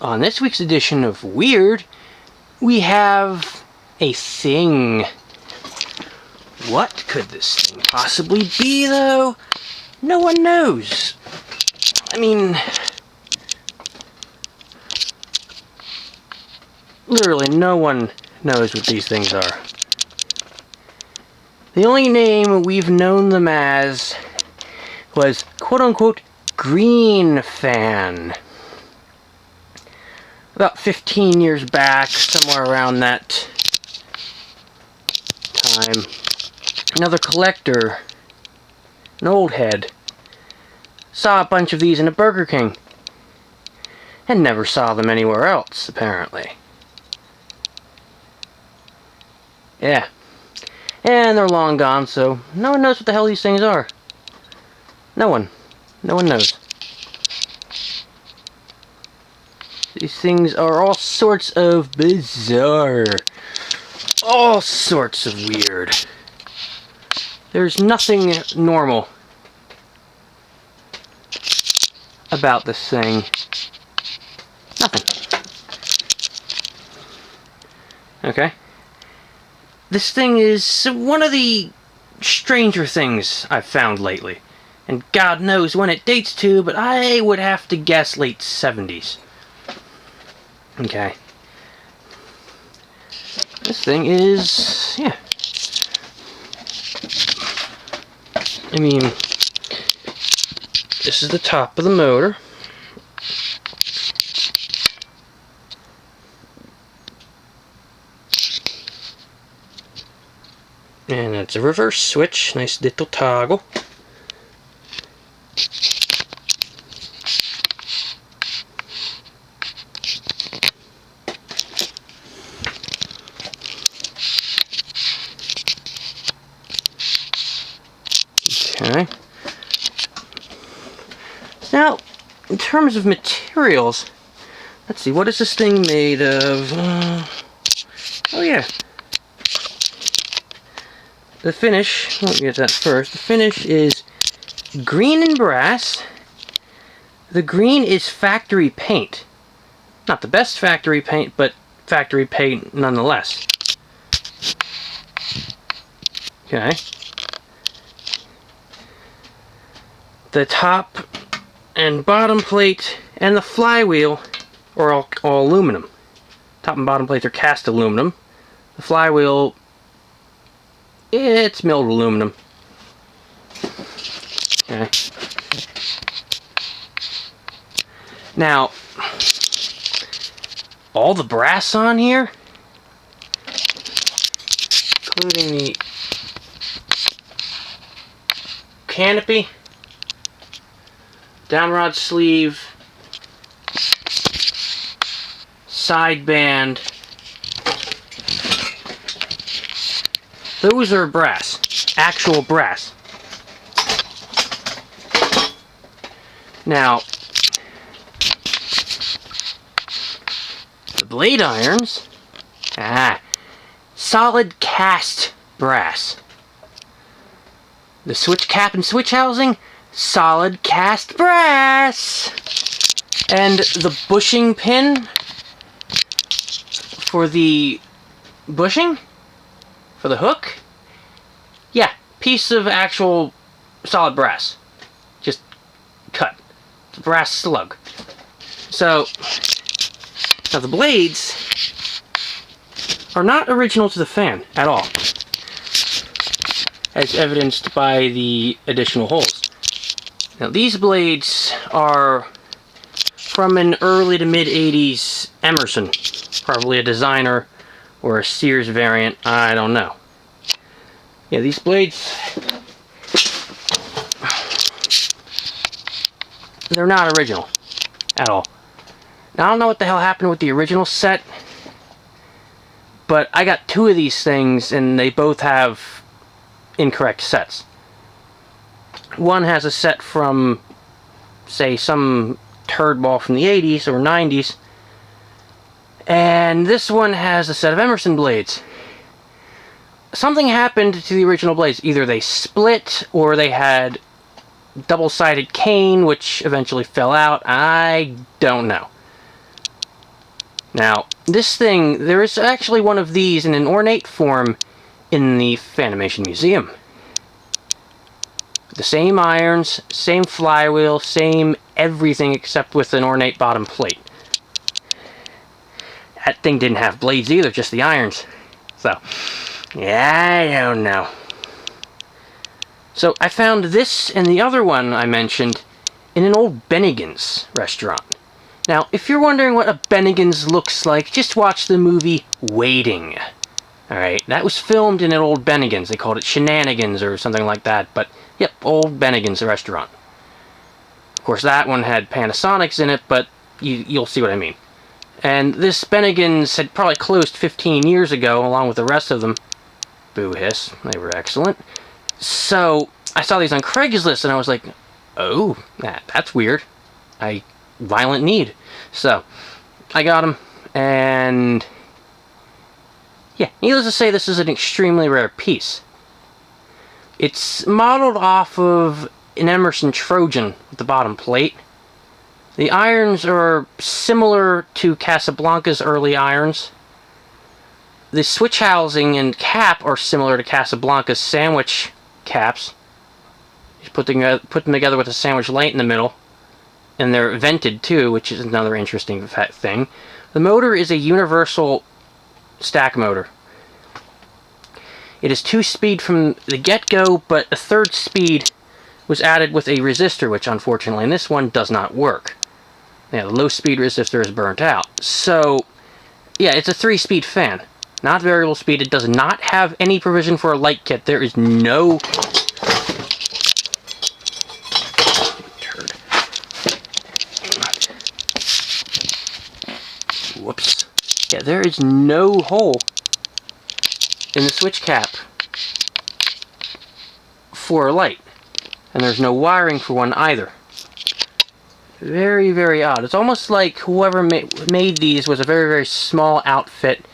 On this week's edition of Weird, we have a thing. What could this thing possibly be, though? No one knows. I mean, literally no one knows what these things are. The only name we've known them as was quote-unquote green fan. About 15 years back, somewhere around that time, another collector, an old head, saw a bunch of these in a Burger King and never saw them anywhere else, apparently. Yeah. And they're long gone, so no one knows what the hell these things are. No one. No one knows. These things are all sorts of bizarre. All sorts of weird. There's nothing normal about this thing. Nothing. Okay. This thing is one of the stranger things I've found lately. And God knows when it dates to, but I would have to guess late 70s. Okay. This thing is, yeah. I mean, this is the top of the motor. And that's a reverse switch, nice little toggle. Okay. Now, in terms of materials, let's see, what is this thing made of? Oh yeah. The finish, let me get that first. The finish is green and brass. The green is factory paint. Not the best factory paint, but factory paint nonetheless. Okay. The top and bottom plate and the flywheel are all aluminum. Top and bottom plates are cast aluminum. The flywheel, it's milled aluminum. Okay. Now, all the brass on here, including the canopy, downrod sleeve, sideband, those are brass, actual brass. Now, the blade irons, solid cast brass. The switch cap and switch housing, solid cast brass. And the bushing pin for the bushing, for the hook, yeah, piece of actual solid brass. Just cut. It's a brass slug. So, now the blades are not original to the fan at all, as evidenced by the additional holes. Now these blades are from an early to mid 80s Emerson, probably a designer or a Sears variant, I don't know. Yeah, these blades, they're not original at all. Now I don't know what the hell happened with the original set, but I got two of these things and they both have incorrect sets. One has a set from, say, some turd ball from the 80s or 90s, and this one has a set of Emerson blades. Something happened to the original blades. Either they split or they had double-sided cane, which eventually fell out. I don't know. Now, this thing, there is actually one of these in an ornate form in the Fanimation Museum. The same irons, same flywheel, same everything except with an ornate bottom plate. That thing didn't have blades either, just the irons. So, yeah, I don't know. So, I found this and the other one I mentioned in an old Bennigan's restaurant. Now, if you're wondering what a Bennigan's looks like, just watch the movie Waiting. Alright, that was filmed in an old Bennigan's. They called it Shenanigans or something like that, but yep, old Bennigan's restaurant. Of course, that one had Panasonics in it, but you'll see what I mean. And this Bennigan's had probably closed 15 years ago, along with the rest of them. Boo hiss, they were excellent. So, I saw these on Craigslist, and I was like, oh, that's weird. Violent need. So, I got them, and yeah, needless to say, this is an extremely rare piece. It's modeled off of an Emerson Trojan with the bottom plate. The irons are similar to Casablanca's early irons. The switch housing and cap are similar to Casablanca's sandwich caps. You put them together with a sandwich light in the middle. And they're vented too, which is another interesting thing. The motor is a universal stack motor. It is 2-speed from the get-go, but a 3rd speed was added with a resistor, which unfortunately in this one does not work. Yeah, the low-speed resistor is burnt out. So, yeah, it's a 3-speed fan. Not variable speed. It does not have any provision for a light kit. There is no... Whoops. Yeah, there is no hole in the switch cap for a light. And there's no wiring for one either. Very, very odd. It's almost like whoever made these was a very, very small outfit.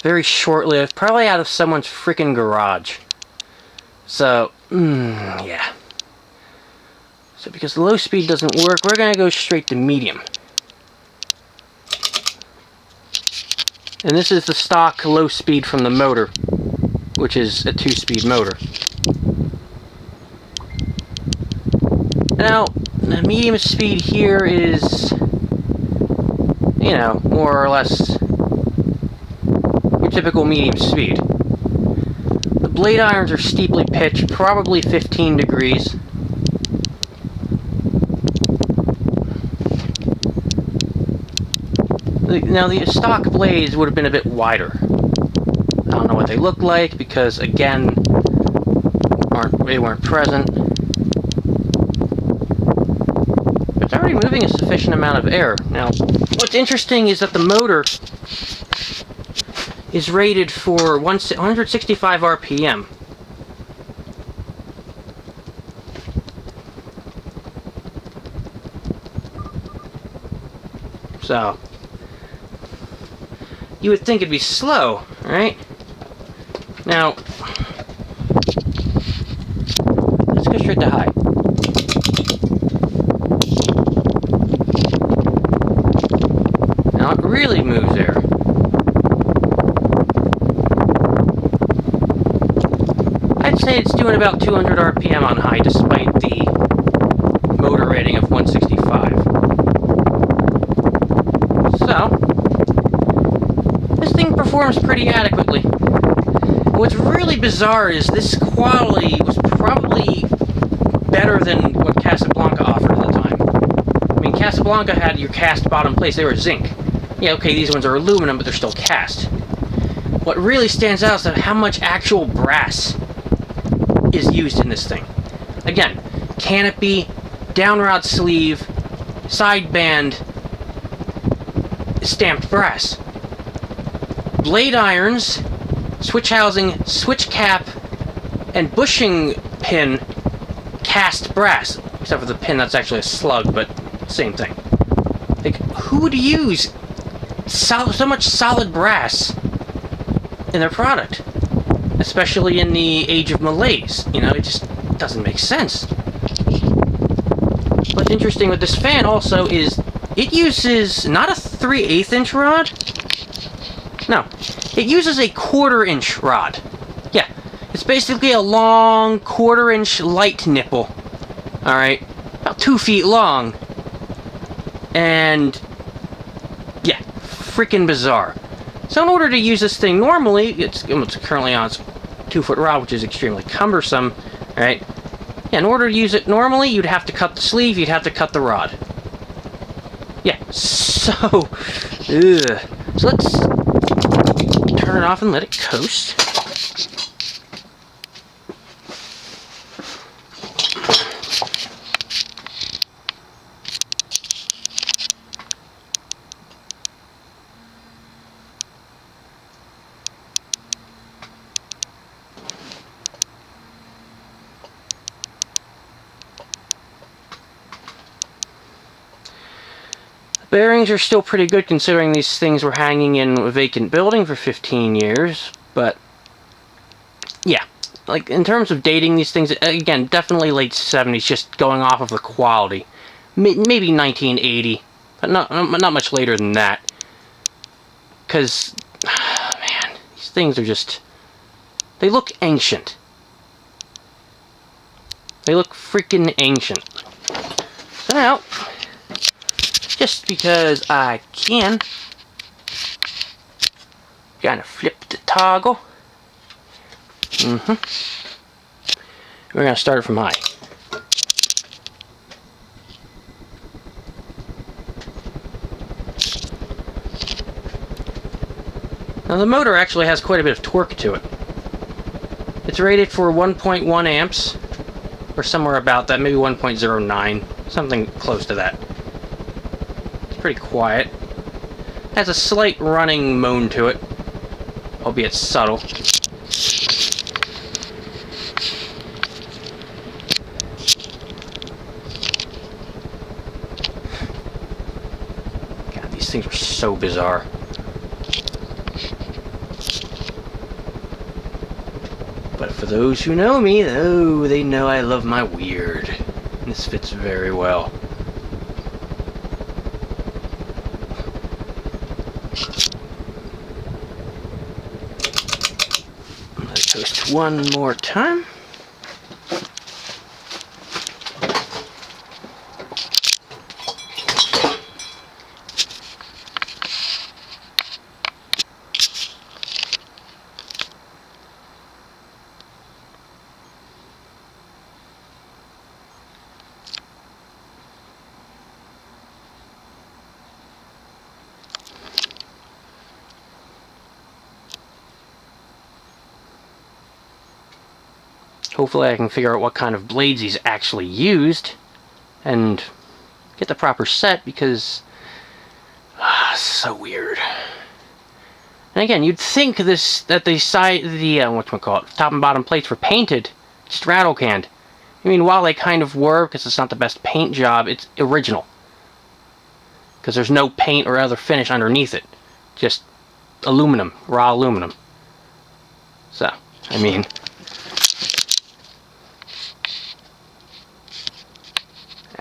Very short-lived. Probably out of someone's freaking garage. So, yeah. So because low speed doesn't work, we're going to go straight to medium. And this is the stock low speed from the motor, which is a 2-speed motor. Now, the medium speed here is, you know, more or less your typical medium speed. The blade irons are steeply pitched, probably 15 degrees. Now, the stock blades would have been a bit wider. I don't know what they look like because, again, they weren't present. It's already moving a sufficient amount of air. Now, what's interesting is that the motor is rated for 165 RPM. So, you would think it'd be slow, right? Now, let's go straight to high. Now it really moves air. I'd say it's doing about 200 RPM on high, despite the motor rating of 165. So, this thing performs pretty adequately. What's really bizarre is this quality was probably better than what Casablanca offered at the time. I mean, Casablanca had your cast bottom plates, they were zinc. Yeah, okay, these ones are aluminum, but they're still cast. What really stands out is how much actual brass is used in this thing. Again, canopy, downrod sleeve, sideband, stamped brass. Blade irons, switch housing, switch cap, and bushing pin cast brass. Except for the pin, that's actually a slug, but same thing. Like, who would use so much solid brass in their product? Especially in the age of malaise. You know, it just doesn't make sense. What's interesting with this fan also is it uses not a 3/8 inch rod, No, it uses a 1/4-inch rod. Yeah, it's basically a long 1/4-inch light nipple. Alright, about 2 feet long. And yeah, freaking bizarre. So in order to use this thing normally, it's currently on its 2-foot rod, which is extremely cumbersome, right? Yeah, in order to use it normally, you'd have to cut the sleeve, you'd have to cut the rod. Yeah, so, ugh. So let's turn it off and let it coast. Bearings are still pretty good considering these things were hanging in a vacant building for 15 years, but yeah, like in terms of dating these things, again, definitely late 70s, just going off of the quality. Maybe 1980, but not much later than that. Because, man, these things are just, they look ancient. They look freaking ancient. So now, just because I can, kind of flip the toggle. We're going to start it from high. Now the motor actually has quite a bit of torque to it. It's rated for 1.1 amps, or somewhere about that, maybe 1.09, something close to that. Pretty quiet. Has a slight running moan to it, albeit subtle. God, these things are so bizarre. But for those who know me, oh, they know I love my weird. And this fits very well. Toast one more time. Hopefully I can figure out what kind of blades he's actually used and get the proper set, because so weird. And again, you'd think that top and bottom plates were painted, straddle canned. I mean, while they kind of were, because it's not the best paint job, it's original. Because there's no paint or other finish underneath it. Just aluminum, raw aluminum. So, I mean,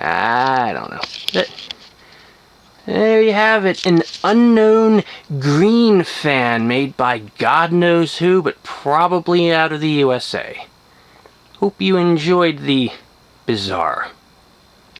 I don't know. But there you have it. An unknown green fan made by God knows who, but probably out of the USA. Hope you enjoyed the bizarre.